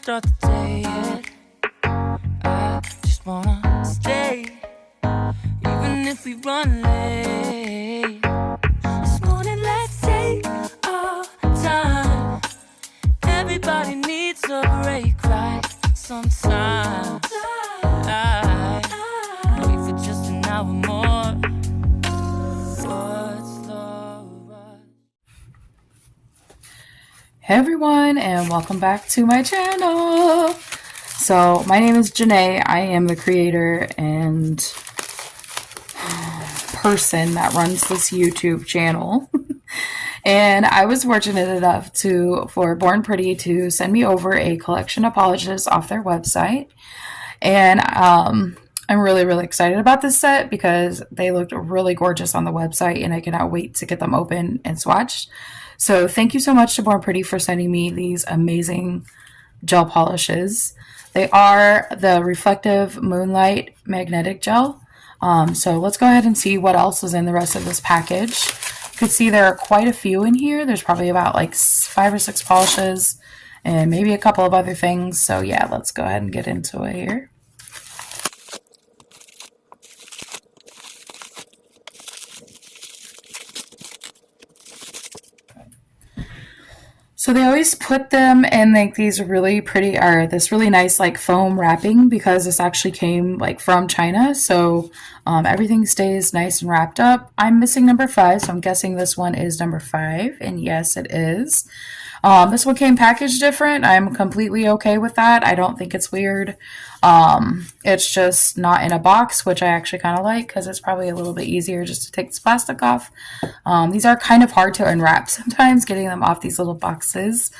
start the day yet. I just wanna stay, even if we run late. This morning, let's take our time. Everybody needs a break, right? Sometimes I wait for just an hour more. What's the rush? Hey everyone, and welcome back to my channel. So my name is Janae. I am the creator and person that runs this YouTube channel. And I was fortunate enough for Born Pretty to send me over a collection of polishes off their website. And I'm really, really excited about this set because they looked really gorgeous on the website and I cannot wait to get them open and swatched. So thank you so much to Born Pretty for sending me these amazing gel polishes. They are the Reflective Moonlight Magnetic Gel. So let's go ahead and see what else is in the rest of this package. You can see there are quite a few in here. There's probably about like 5 or 6 polishes and maybe a couple of other things. So yeah, let's go ahead and get into it here. So they always put them in like these really pretty, or this really nice like foam wrapping because this actually came like from China. So everything stays nice and wrapped up. I'm missing number 5, so I'm guessing this one is number 5. And yes, it is. This one came packaged different. I'm completely okay with that. I don't think it's weird. It's just not in a box, which I actually kind of like because it's probably a little bit easier just to take this plastic off. These are kind of hard to unwrap sometimes, getting them off these little boxes.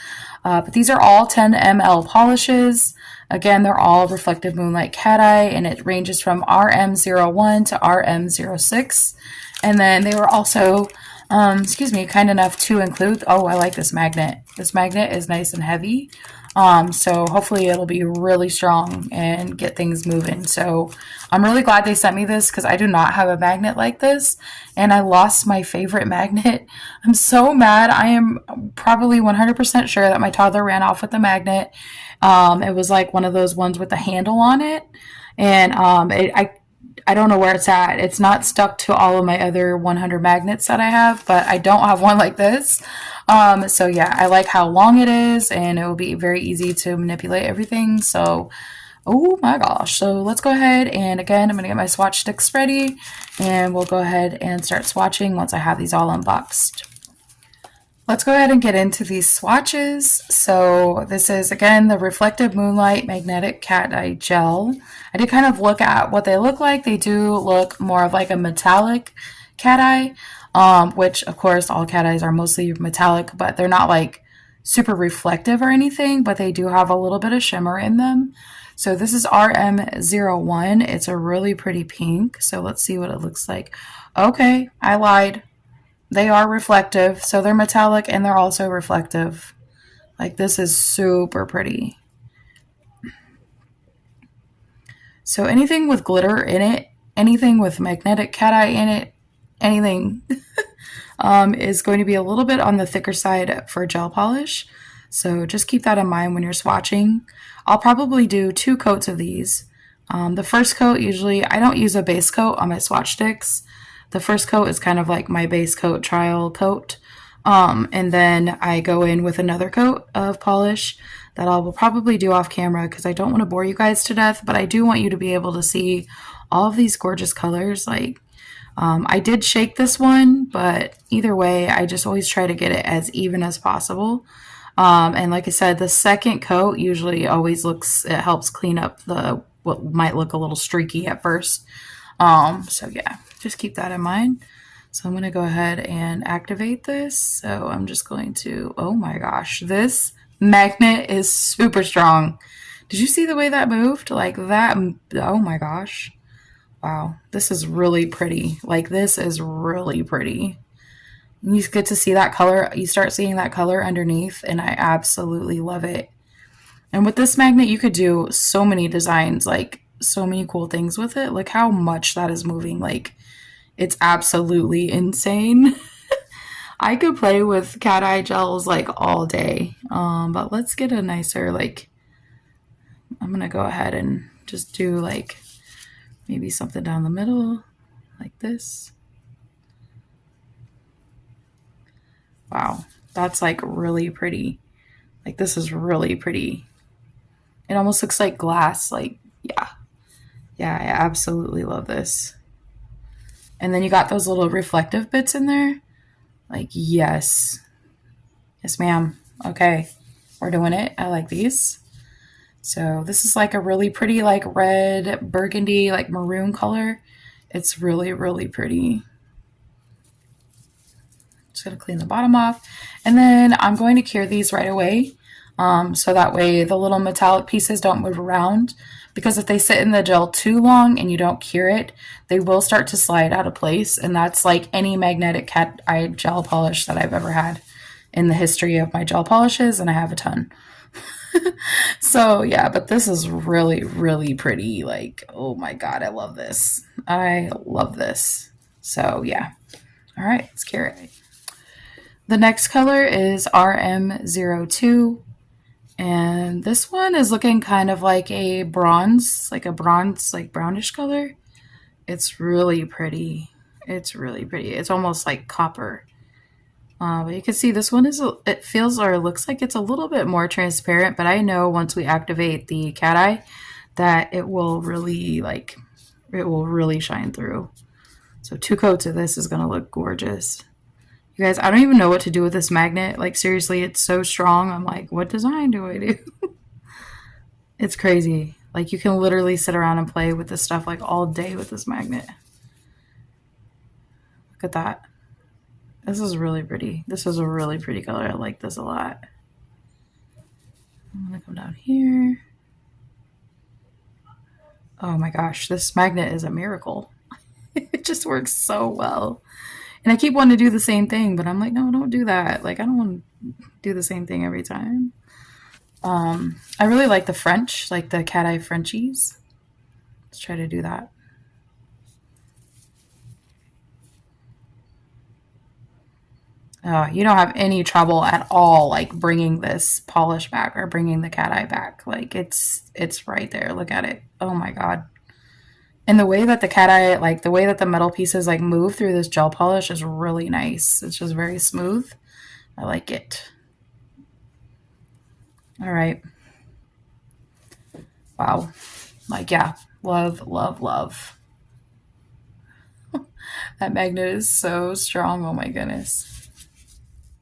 But these are all 10 ml polishes. Again, they're all Reflective Moonlight Cat Eye, and it ranges from RM01 to RM06. And then they were also kind enough to include, oh, I like this magnet. This magnet is nice and heavy. So hopefully it'll be really strong and get things moving. So I'm really glad they sent me this because I do not have a magnet like this. And I lost my favorite magnet. I'm so mad. I am probably 100% sure that my toddler ran off with the magnet. It was like one of those ones with the handle on it. And I don't know where it's at. It's not stuck to all of my other 100 magnets that I have, but I don't have one like this. So yeah, I like how long it is and it will be very easy to manipulate everything. So, oh my gosh. So let's go ahead and again, I'm going to get my swatch sticks ready and we'll go ahead and start swatching once I have these all unboxed. Let's go ahead and get into these swatches. So this is, again, the Reflective Moonlight Magnetic Cat Eye Gel. I did kind of look at what they look like. They do look more of like a metallic cat eye, which, of course, all cat eyes are mostly metallic, but they're not like super reflective or anything, but they do have a little bit of shimmer in them. So this is RM01. It's a really pretty pink. So let's see what it looks like. Okay, I lied. They are reflective, so they're metallic and they're also reflective. Like, this is super pretty. So anything with glitter in it, anything with magnetic cat eye in it, anything is going to be a little bit on the thicker side for gel polish. So just keep that in mind when you're swatching. I'll probably do 2 coats of these. The first coat, usually, I don't use a base coat on my swatch sticks. The first coat is kind of like my base coat trial coat. And then I go in with another coat of polish that I will probably do off camera because I don't want to bore you guys to death, but I do want you to be able to see all of these gorgeous colors. Like, I did shake this one, but either way, I just always try to get it as even as possible. And like I said, the second coat usually always it helps clean up what might look a little streaky at first. So yeah, just keep that in mind. So I'm going to go ahead and activate this. So I'm just going to, oh my gosh, this magnet is super strong. Did you see the way that moved? Like that, oh my gosh. Wow, this is really pretty. Like, this is really pretty. You get to see that color. You start seeing that color underneath, and I absolutely love it. And with this magnet, you could do so many designs, like so many cool things with it. Look how much that is moving. Like, it's absolutely insane. I could play with cat eye gels like all day. But let's get a nicer, like, I'm gonna go ahead and just do like maybe something down the middle like this. Wow, that's like really pretty. Like this is really pretty. It almost looks like glass. Like, yeah. Yeah, I absolutely love this. And then you got those little reflective bits in there. Like, yes. Yes, ma'am. Okay, we're doing it. I like these. So this is like a really pretty like red, burgundy, like maroon color. It's really, really pretty. Just gonna clean the bottom off. And then I'm going to cure these right away. So that way the little metallic pieces don't move around, because if they sit in the gel too long and you don't cure it, they will start to slide out of place. And that's like any magnetic cat eye gel polish that I've ever had in the history of my gel polishes, and I have a ton. So yeah, but this is really, really pretty. Like, oh my God, I love this. I love this. So yeah. All right, let's cure it. The next color is RM02. And this one is looking kind of like a bronze, like brownish color. It's really pretty. It's really pretty. It's almost like copper. But you can see this one it feels or looks like it's a little bit more transparent, but I know once we activate the cat eye that it will really shine through. So 2 coats of this is going to look gorgeous. You guys, I don't even know what to do with this magnet. Like, seriously, it's so strong. I'm like, what design do I do? It's crazy. Like, you can literally sit around and play with this stuff like all day with this magnet. Look at that. This is really pretty. This is a really pretty color. I like this a lot. I'm going to come down here. Oh my gosh, this magnet is a miracle. It just works so well. And I keep wanting to do the same thing, but I'm like, no, don't do that. Like, I don't want to do the same thing every time. I really like the French, like the cat eye Frenchies. Let's try to do that. You don't have any trouble at all, like bringing this polish back or bringing the cat eye back. Like it's right there. Look at it. Oh my God. And the way that the cat eye, like the way that the metal pieces like move through this gel polish is really nice. It's just very smooth. I like it. All right. Wow. Like, yeah, love, love, love. That magnet is so strong. Oh my goodness.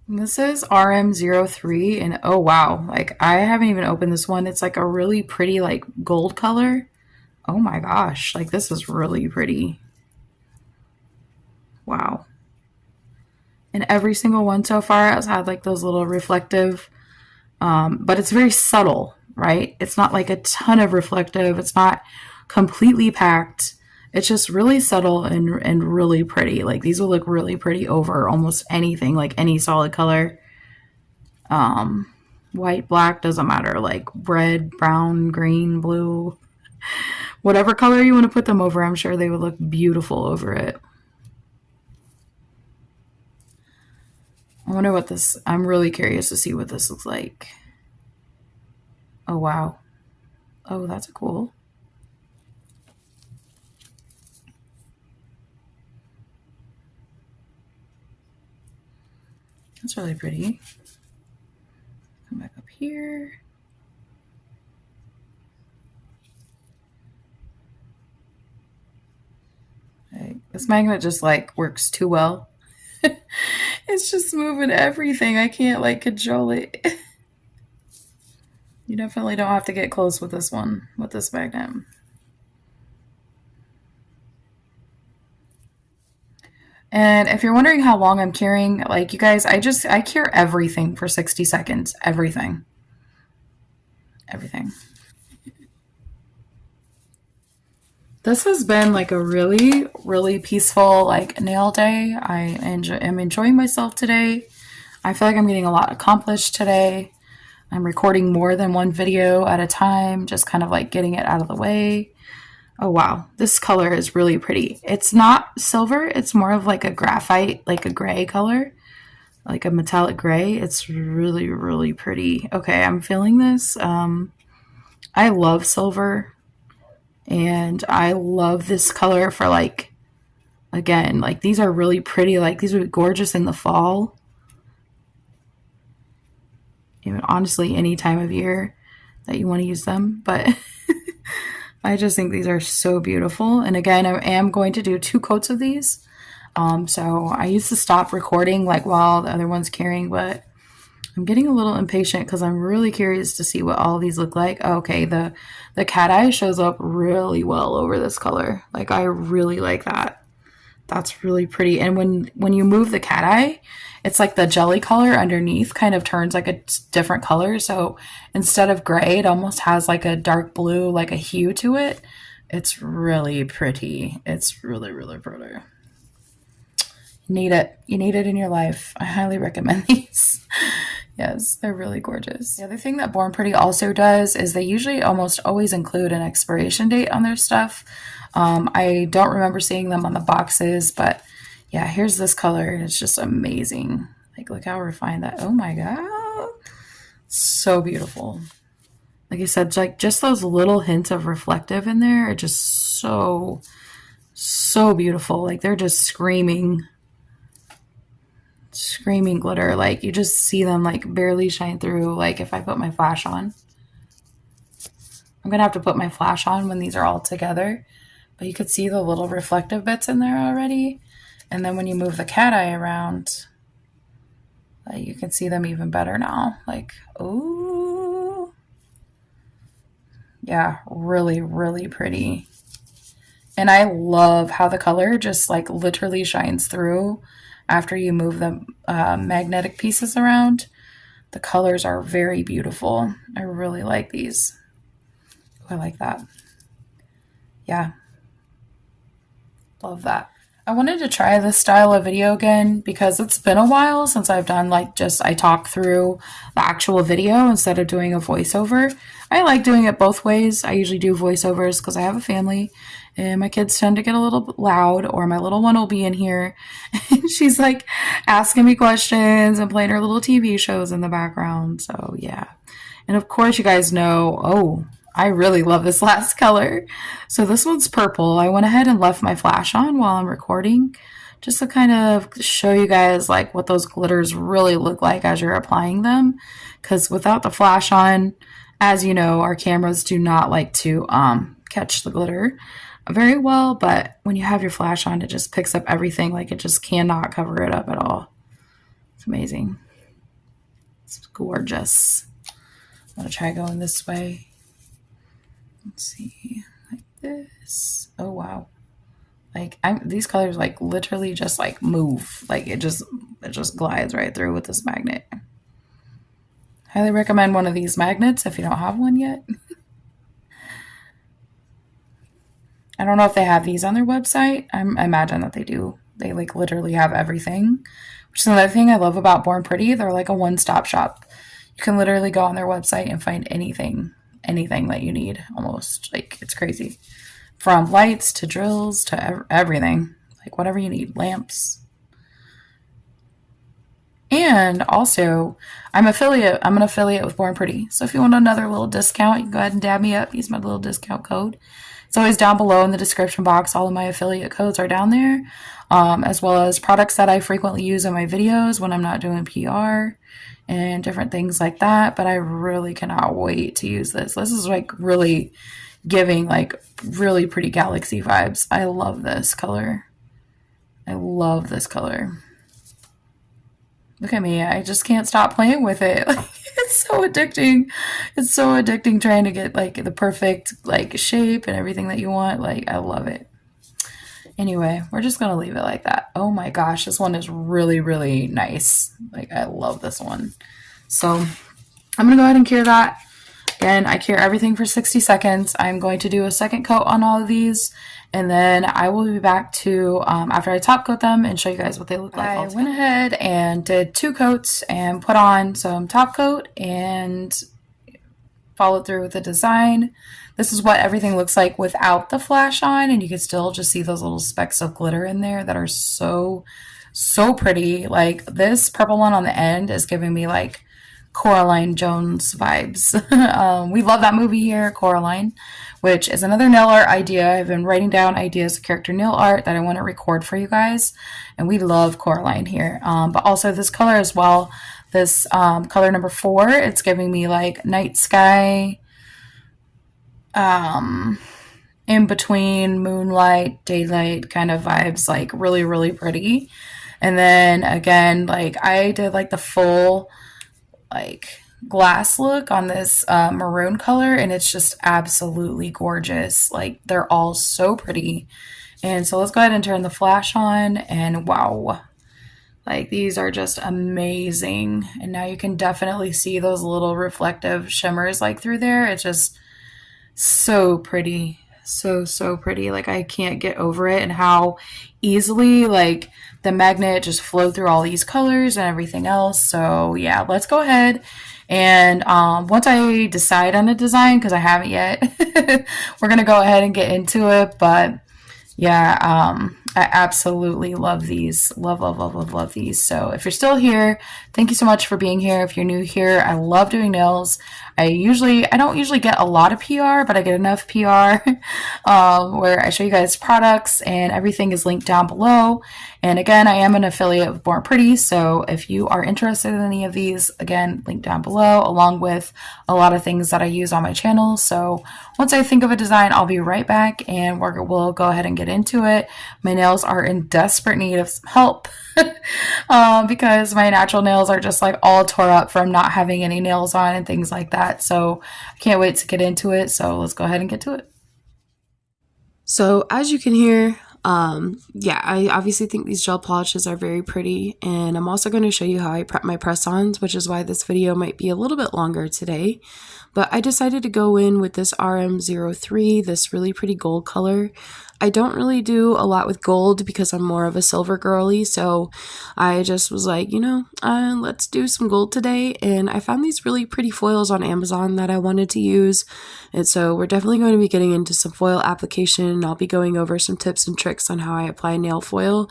And this is RM03, and oh wow, like I haven't even opened this one. It's like a really pretty like gold color. Oh my gosh, like this is really pretty. Wow. And every single one so far has had like those little reflective, but it's very subtle, right? It's not like a ton of reflective. It's not completely packed. It's just really subtle and really pretty. Like these will look really pretty over almost anything, like any solid color. White, black, doesn't matter. Like red, brown, green, blue, whatever color you want to put them over, I'm sure they would look beautiful over it. I wonder what this, I'm really curious to see what this looks like. Oh, wow. Oh, that's cool. That's really pretty. Come back up here. Okay. This magnet just like works too well. It's just moving everything. I can't like control it. You definitely don't have to get close with this one, with this magnet. And if you're wondering how long I'm curing, like you guys, I cure everything for 60 seconds. Everything. Everything. This has been like a really, really peaceful like nail day. I am enjoying myself today. I feel like I'm getting a lot accomplished today. I'm recording more than one video at a time, just kind of like getting it out of the way. Oh wow, this color is really pretty. It's not silver, it's more of like a graphite, like a gray color, like a metallic gray. It's really, really pretty. Okay, I'm feeling this. I I love silver, and I love this color for like, again, like these are really pretty. Like these would be gorgeous in the fall. Even honestly, any time of year that you want to use them. But I just think these are so beautiful. And again, I am going to do 2 coats of these. So I used to stop recording like while the other one's curing, but I'm getting a little impatient because I'm really curious to see what all these look like. Okay, the cat eye shows up really well over this color. Like I really like that. That's really pretty. And when you move the cat eye, it's like the jelly color underneath kind of turns like a different color. So instead of gray, it almost has like a dark blue, like a hue to it. It's really pretty. It's really, really pretty. Need it. You need it in your life. I highly recommend these. Yes, they're really gorgeous. The other thing that Born Pretty also does is they usually almost always include an expiration date on their stuff. I don't remember seeing them on the boxes, but yeah, here's this color. It's just amazing. Like, look how refined that. Oh my God. So beautiful. Like I said, like just those little hints of reflective in there are just so, so beautiful. Like they're just screaming glitter. Like you just see them like barely shine through. Like if I put my flash on, I'm gonna have to put my flash on when these are all together, but you could see the little reflective bits in there already. And then when you move the cat eye around, like you can see them even better now. Like, oh yeah, really, really pretty. And I love how the color just like literally shines through after you move the magnetic pieces around. The colors are very beautiful. I really like these. I like that. Yeah. Love that. I wanted to try this style of video again because it's been a while since I've done like just I talk through the actual video instead of doing a voiceover. I like doing it both ways. I usually do voiceovers because I have a family and my kids tend to get a little loud, or my little one will be in here and she's like asking me questions and playing her little TV shows in the background. So yeah. And of course you guys know, oh, I really love this last color. So this one's purple. I went ahead and left my flash on while I'm recording just to kind of show you guys like what those glitters really look like as you're applying them. Because without the flash on, as you know, our cameras do not like to catch the glitter very well. But when you have your flash on, it just picks up everything. Like it just cannot cover it up at all. It's amazing. It's gorgeous. I'm going to try going this way. Let's see, like this. Oh wow! Like these colors like literally just like move. Like it just glides right through with this magnet. Highly recommend one of these magnets if you don't have one yet. I don't know if they have these on their website. I imagine that they do. They like literally have everything, which is another thing I love about Born Pretty. They're like a one-stop shop. You can literally go on their website and find anything that you need, almost. Like it's crazy, from lights to drills to everything, like whatever you need, lamps. And also I'm an affiliate with Born Pretty, so if you want another little discount, you can go ahead and dab me up, use my little discount code. It's always down below in the description box. All of my affiliate codes are down there, as well as products that I frequently use in my videos when I'm not doing PR and different things like that. But I really cannot wait to use this. This is like really giving like really pretty galaxy vibes. I love this color. I love this color. Look at me. I just can't stop playing with it. Like, it's so addicting. It's so addicting trying to get like the perfect like shape and everything that you want. Like I love it. Anyway, we're just going to leave it like that. Oh my gosh, this one is really, really nice. Like, I love this one. So, I'm going to go ahead and cure that. Again, I cure everything for 60 seconds. I'm going to do a second coat on all of these. And then I will be back to, after I top coat them, and show you guys what they look like. I went ahead and did 2 coats and put on some top coat and followed through with the design. This is what everything looks like without the flash on, and you can still just see those little specks of glitter in there that are so, so pretty. Like this purple one on the end is giving me like Coraline Jones vibes. We love that movie here, Coraline, which is another nail art idea. I've been writing down ideas of character nail art that I want to record for you guys, and we love Coraline here. But also this color as well, this color number 4, it's giving me like night sky, in between moonlight, daylight kind of vibes, like really, really pretty. And then again, like I did like the full like glass look on this maroon color, and it's just absolutely gorgeous. Like they're all so pretty. And so let's go ahead and turn the flash on, and wow, like these are just amazing. And now you can definitely see those little reflective shimmers like through there. It's just so pretty. So pretty. Like I can't get over it, and how easily like the magnet just flowed through all these colors and everything else. So yeah, let's go ahead and once I decide on a design, because I haven't yet, we're gonna go ahead and get into it. But yeah, I absolutely love these. Love these. So if you're still here, thank you so much for being here. If you're new here, I love doing nails. I don't usually get a lot of PR, but I get enough PR where I show you guys products, and everything is linked down below. And again, I am an affiliate of Born Pretty, so if you are interested in any of these, again, link down below, along with a lot of things that I use on my channel. So once I think of a design, I'll be right back, and we'll go ahead and get into it. My nails are in desperate need of some help because my natural nails are just like all tore up from not having any nails on and things like that. So I can't wait to get into it. So let's go ahead and get to it. So as you can hear, yeah, I obviously think these gel polishes are very pretty, and I'm also going to show you how I prep my press-ons, which is why this video might be a little bit longer today. But I decided to go in with this RM03, this really pretty gold color. I don't really do a lot with gold because I'm more of a silver girly, so I just was like, you know, let's do some gold today. And I found these really pretty foils on Amazon that I wanted to use, and so we're definitely going to be getting into some foil application. I'll be going over some tips and tricks on how I apply nail foil.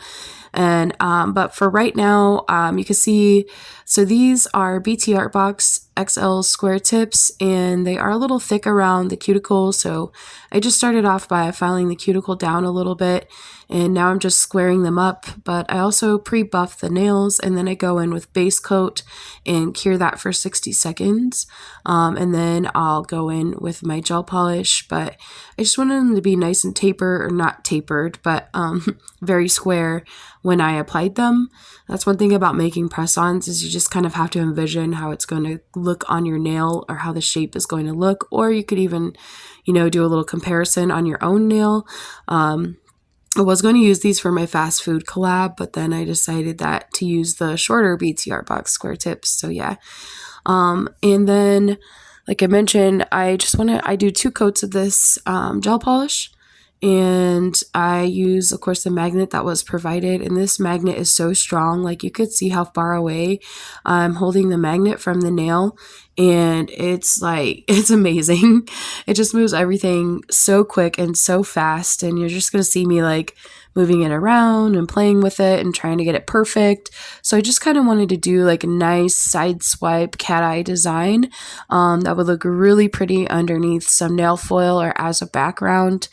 And but for right now, you can see, so these are BT Art Box XL square tips, and they are a little thick around the cuticle. So I just started off by filing the cuticle down a little bit, and now I'm just squaring them up. But I also pre-buff the nails, and then I go in with base coat and cure that for 60 seconds. And then I'll go in with my gel polish, but I just wanted them to be nice and tapered, or not tapered, but very square when I applied them. That's one thing about making press-ons, is you just kind of have to envision how it's going to look on your nail, or how the shape is going to look, or you could even, you know, do a little comparison on your own nail. I was going to use these for my fast food collab, but then I decided that to use the shorter BT Art Box square tips. So yeah. And then, like I mentioned, I do 2 coats of this gel polish. And I use, of course, the magnet that was provided, and this magnet is so strong. Like you could see how far away I'm holding the magnet from the nail, and it's like, it's amazing. It just moves everything so quick and so fast, and you're just going to see me like moving it around and playing with it and trying to get it perfect. So I just kind of wanted to do like a nice side swipe cat eye design that would look really pretty underneath some nail foil or as a background.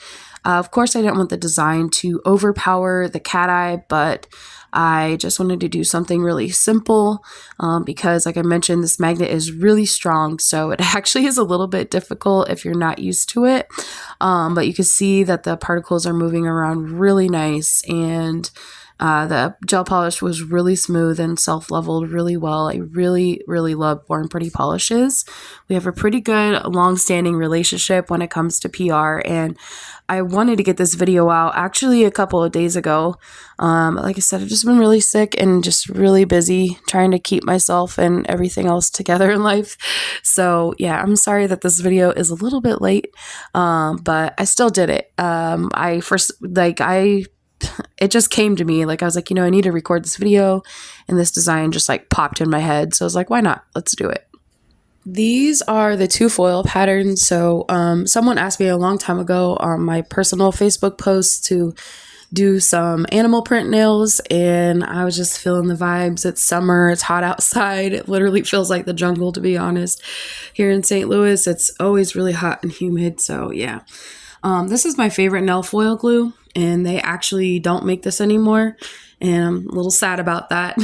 Of course, I didn't want the design to overpower the cat eye, but I just wanted to do something really simple because, like I mentioned, this magnet is really strong, so it actually is a little bit difficult if you're not used to it. But you can see that the particles are moving around really nice, and the gel polish was really smooth and self-leveled really well. I really love Born Pretty polishes. We have a pretty good long-standing relationship when it comes to PR, and I wanted to get this video out actually a couple of days ago. Like I said, I've just been really sick and just really busy trying to keep myself and everything else together in life. So yeah, I'm sorry that this video is a little bit late, but I still did it. It just came to me, like I was like, you know, I need to record this video, and this design just like popped in my head. So I was like, why not? Let's do it. These are the 2 foil patterns. So someone asked me a long time ago on my personal Facebook post to do some animal print nails, and I was just feeling the vibes. It's summer, it's hot outside. It literally feels like the jungle, to be honest. Here in St. Louis, it's always really hot and humid, so yeah. This is my favorite nail foil glue, and they actually don't make this anymore, and I'm a little sad about that.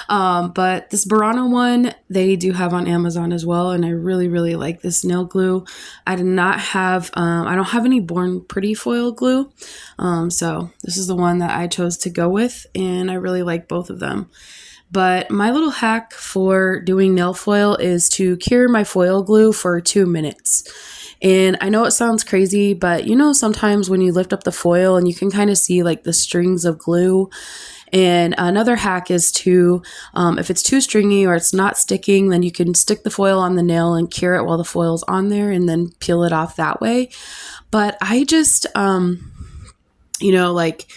But this Burano one, they do have on Amazon as well, and I really, really like this nail glue. I did not have, I don't have any Born Pretty foil glue, so this is the one that I chose to go with, and I really like both of them. But my little hack for doing nail foil is to cure my foil glue for 2 minutes. And I know it sounds crazy, but you know, sometimes when you lift up the foil and you can kind of see like the strings of glue. And another hack is to, if it's too stringy or it's not sticking, then you can stick the foil on the nail and cure it while the foil's on there and then peel it off that way. But I just, you know, like,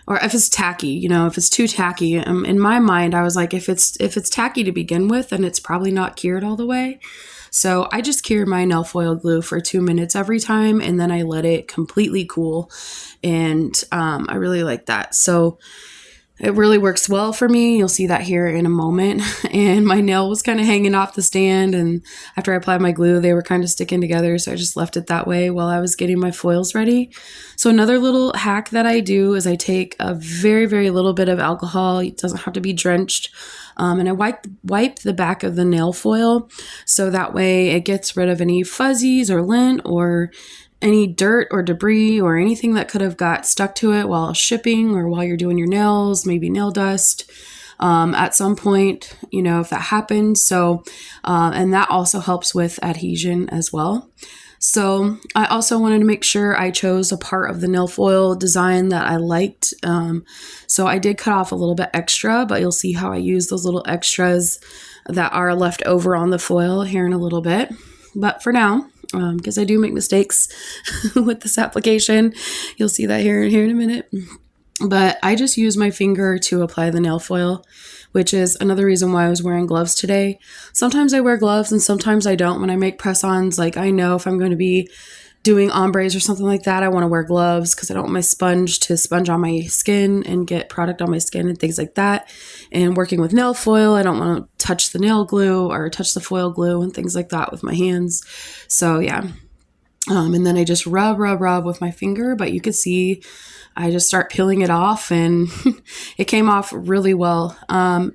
or if it's tacky, you know, if it's too tacky, in my mind, I was like, if it's tacky to begin with, then it's probably not cured all the way. So I just cure my nail foil glue for 2 minutes every time, and then I let it completely cool. And I really like that. So it really works well for me. You'll see that here in a moment. And my nail was kind of hanging off the stand, and after I applied my glue, they were kind of sticking together. So I just left it that way while I was getting my foils ready. So another little hack that I do is I take a very, very little bit of alcohol. It doesn't have to be drenched. And I wipe the back of the nail foil, so that way it gets rid of any fuzzies or lint or any dirt or debris or anything that could have got stuck to it while shipping or while you're doing your nails, maybe nail dust at some point, you know, if that happens. So, and that also helps with adhesion as well. So I also wanted to make sure I chose a part of the nail foil design that I liked. So I did cut off a little bit extra, but you'll see how I use those little extras that are left over on the foil here in a little bit. But for now, because I do make mistakes with this application, you'll see that here in a minute. But I just use my finger to apply the nail foil, which is another reason why I was wearing gloves today. Sometimes I wear gloves and sometimes I don't when I make press-ons. Like, I know if I'm going to be doing ombres or something like that, I want to wear gloves because I don't want my sponge to sponge on my skin and get product on my skin and things like that. And working with nail foil, I don't want to touch the nail glue or touch the foil glue and things like that with my hands. So yeah. And then I just rub with my finger, but you could see I just start peeling it off, and it came off really well.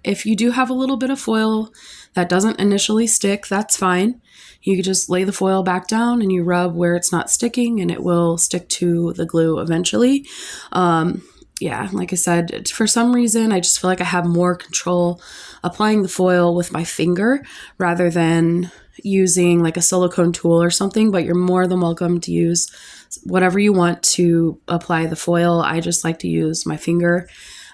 If you do have a little bit of foil that doesn't initially stick, that's fine. You could just lay the foil back down and you rub where it's not sticking, and it will stick to the glue eventually. Yeah, like I said, for some reason, I just feel like I have more control applying the foil with my finger rather than using like a silicone tool or something, but you're more than welcome to use whatever you want to apply the foil. I just like to use my finger.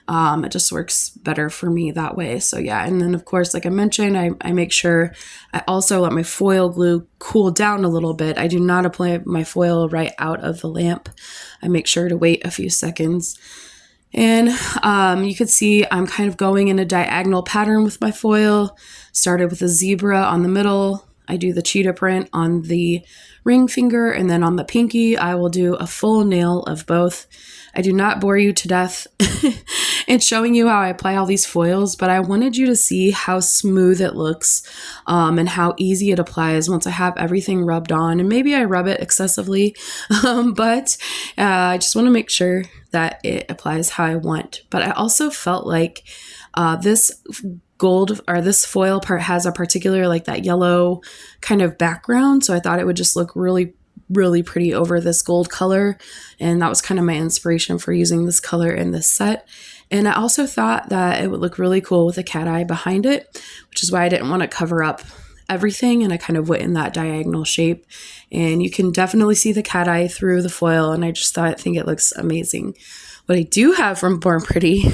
It just works better for me that way. So yeah, and then of course, like I mentioned, I make sure I also let my foil glue cool down a little bit. I do not apply my foil right out of the lamp. I make sure to wait a few seconds. And you could see I'm kind of going in a diagonal pattern with my foil. Started with a zebra on the middle. I do the cheetah print on the ring finger, and then on the pinky, I will do a full nail of both. I do not bore you to death in showing you how I apply all these foils, but I wanted you to see how smooth it looks and how easy it applies once I have everything rubbed on. And maybe I rub it excessively, but I just want to make sure that it applies how I want. But I also felt like this gold or this foil part has a particular like that yellow kind of background, so I thought it would just look really pretty over this gold color, and that was kind of my inspiration for using this color in this set. And I also thought that it would look really cool with a cat eye behind it, which is why I didn't want to cover up everything, and I kind of went in that diagonal shape, and you can definitely see the cat eye through the foil, and I think it looks amazing. What I do have from Born Pretty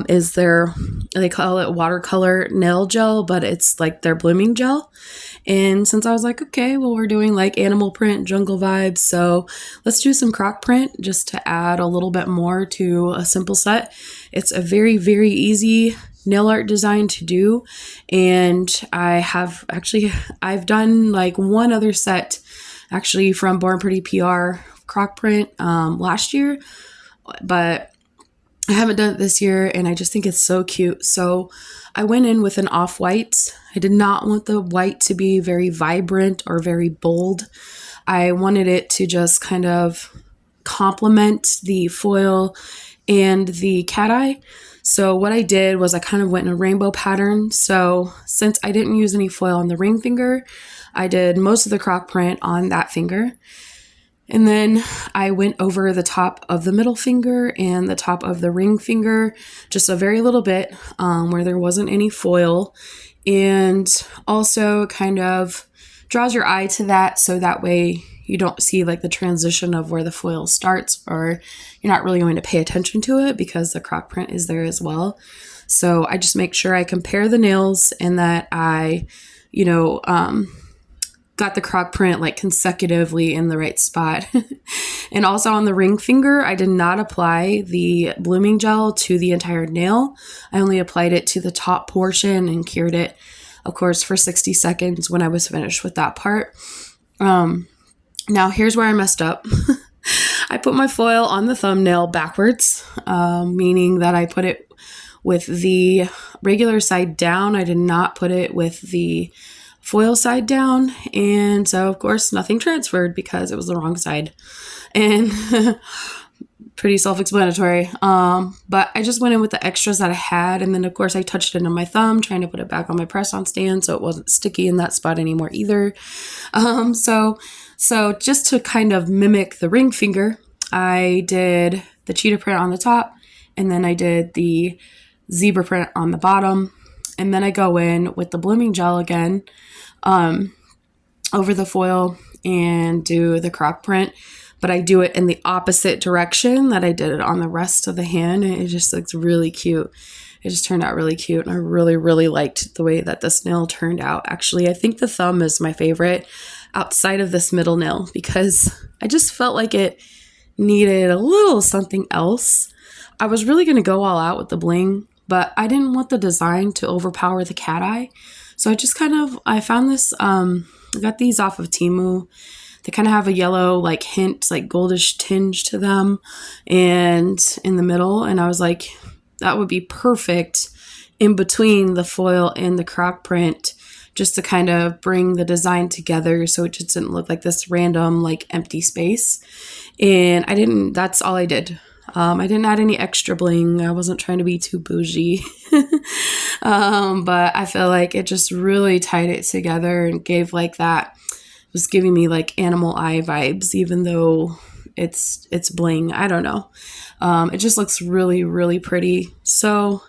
is they call it watercolor nail gel, but it's like their blooming gel. And since I was like, okay, well, we're doing like animal print, jungle vibes, so let's do some croc print just to add a little bit more to a simple set. It's a very, very easy nail art design to do. And I've done like one other set actually from Born Pretty PR croc print last year. but I haven't done it this year, and I just think it's so cute. So I went in with an off-white. I did not want the white to be very vibrant or very bold. I wanted it to just kind of complement the foil and the cat eye. So what I did was I kind of went in a rainbow pattern. So since I didn't use any foil on the ring finger, I did most of the croc print on that finger. And then I went over the top of the middle finger and the top of the ring finger, just a very little bit, where there wasn't any foil. And also kind of draws your eye to that, so that way you don't see like the transition of where the foil starts, or you're not really going to pay attention to it because the croc print is there as well. So I just make sure I compare the nails and that I, got the croc print like consecutively in the right spot. And also on the ring finger, I did not apply the blooming gel to the entire nail. I only applied it to the top portion and cured it, of course, for 60 seconds when I was finished with that part. Now here's where I messed up. I put my foil on the thumbnail backwards, meaning that I put it with the regular side down. I did not put it with the foil side down, and so of course nothing transferred because it was the wrong side, and pretty self-explanatory. But I just went in with the extras that I had, and then of course I touched it on my thumb trying to put it back on my press-on stand so it wasn't sticky in that spot anymore either. So just to kind of mimic the ring finger, I did the cheetah print on the top, and then I did the zebra print on the bottom, and then I go in with the blooming gel again over the foil and do the croc print, but I do it in the opposite direction that I did it on the rest of the hand, and it just looks really cute. It just turned out really cute, and I really, really liked the way that this nail turned out. Actually, I think the thumb is my favorite outside of this middle nail because I just felt like it needed a little something else. I was really going to go all out with the bling, but I didn't want the design to overpower the cat eye. So I found this, I got these off of TEMU. They kind of have a yellow, like hint, like goldish tinge to them and in the middle. And I was like, that would be perfect in between the foil and the croc print, just to kind of bring the design together so it just didn't look like this random, like empty space. And that's all I did. I didn't add any extra bling. I wasn't trying to be too bougie. But I feel like it just really tied it together and gave like that, was giving me like animal eye vibes, even though it's bling. I don't know. It just looks really, really pretty. So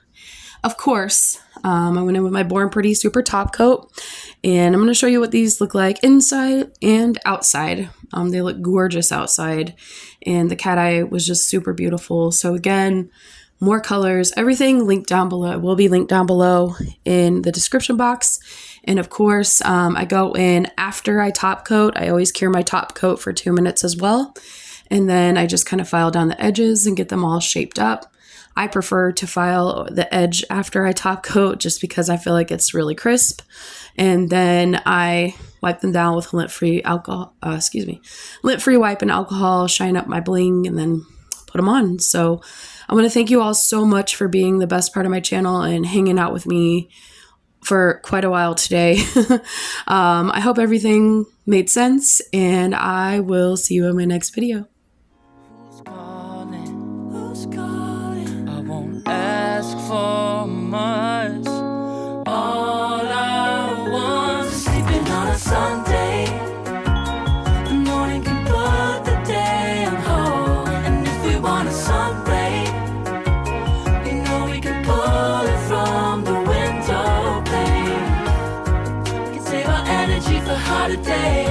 of course, I went in with my Born Pretty Super Top Coat, and I'm going to show you what these look like inside and outside. They look gorgeous outside, and the cat eye was just super beautiful. So again, more colors, everything linked down below. It will be linked down below in the description box. And of course, I go in after I top coat. I always cure my top coat for 2 minutes as well. And then I just kind of file down the edges and get them all shaped up. I prefer to file the edge after I top coat just because I feel like it's really crisp. And then I wipe them down with lint-free wipe and alcohol, shine up my bling, and then put them on. So I want to thank you all so much for being the best part of my channel and hanging out with me for quite a while today. I hope everything made sense, and I will see you in my next video. Who's calling? Who's calling? I won't ask for much. All I want is sleeping on a Sunday. The morning can put the day on hold, and if we want a sun ray, we know we can pull it from the window pane. We can save our energy for harder days.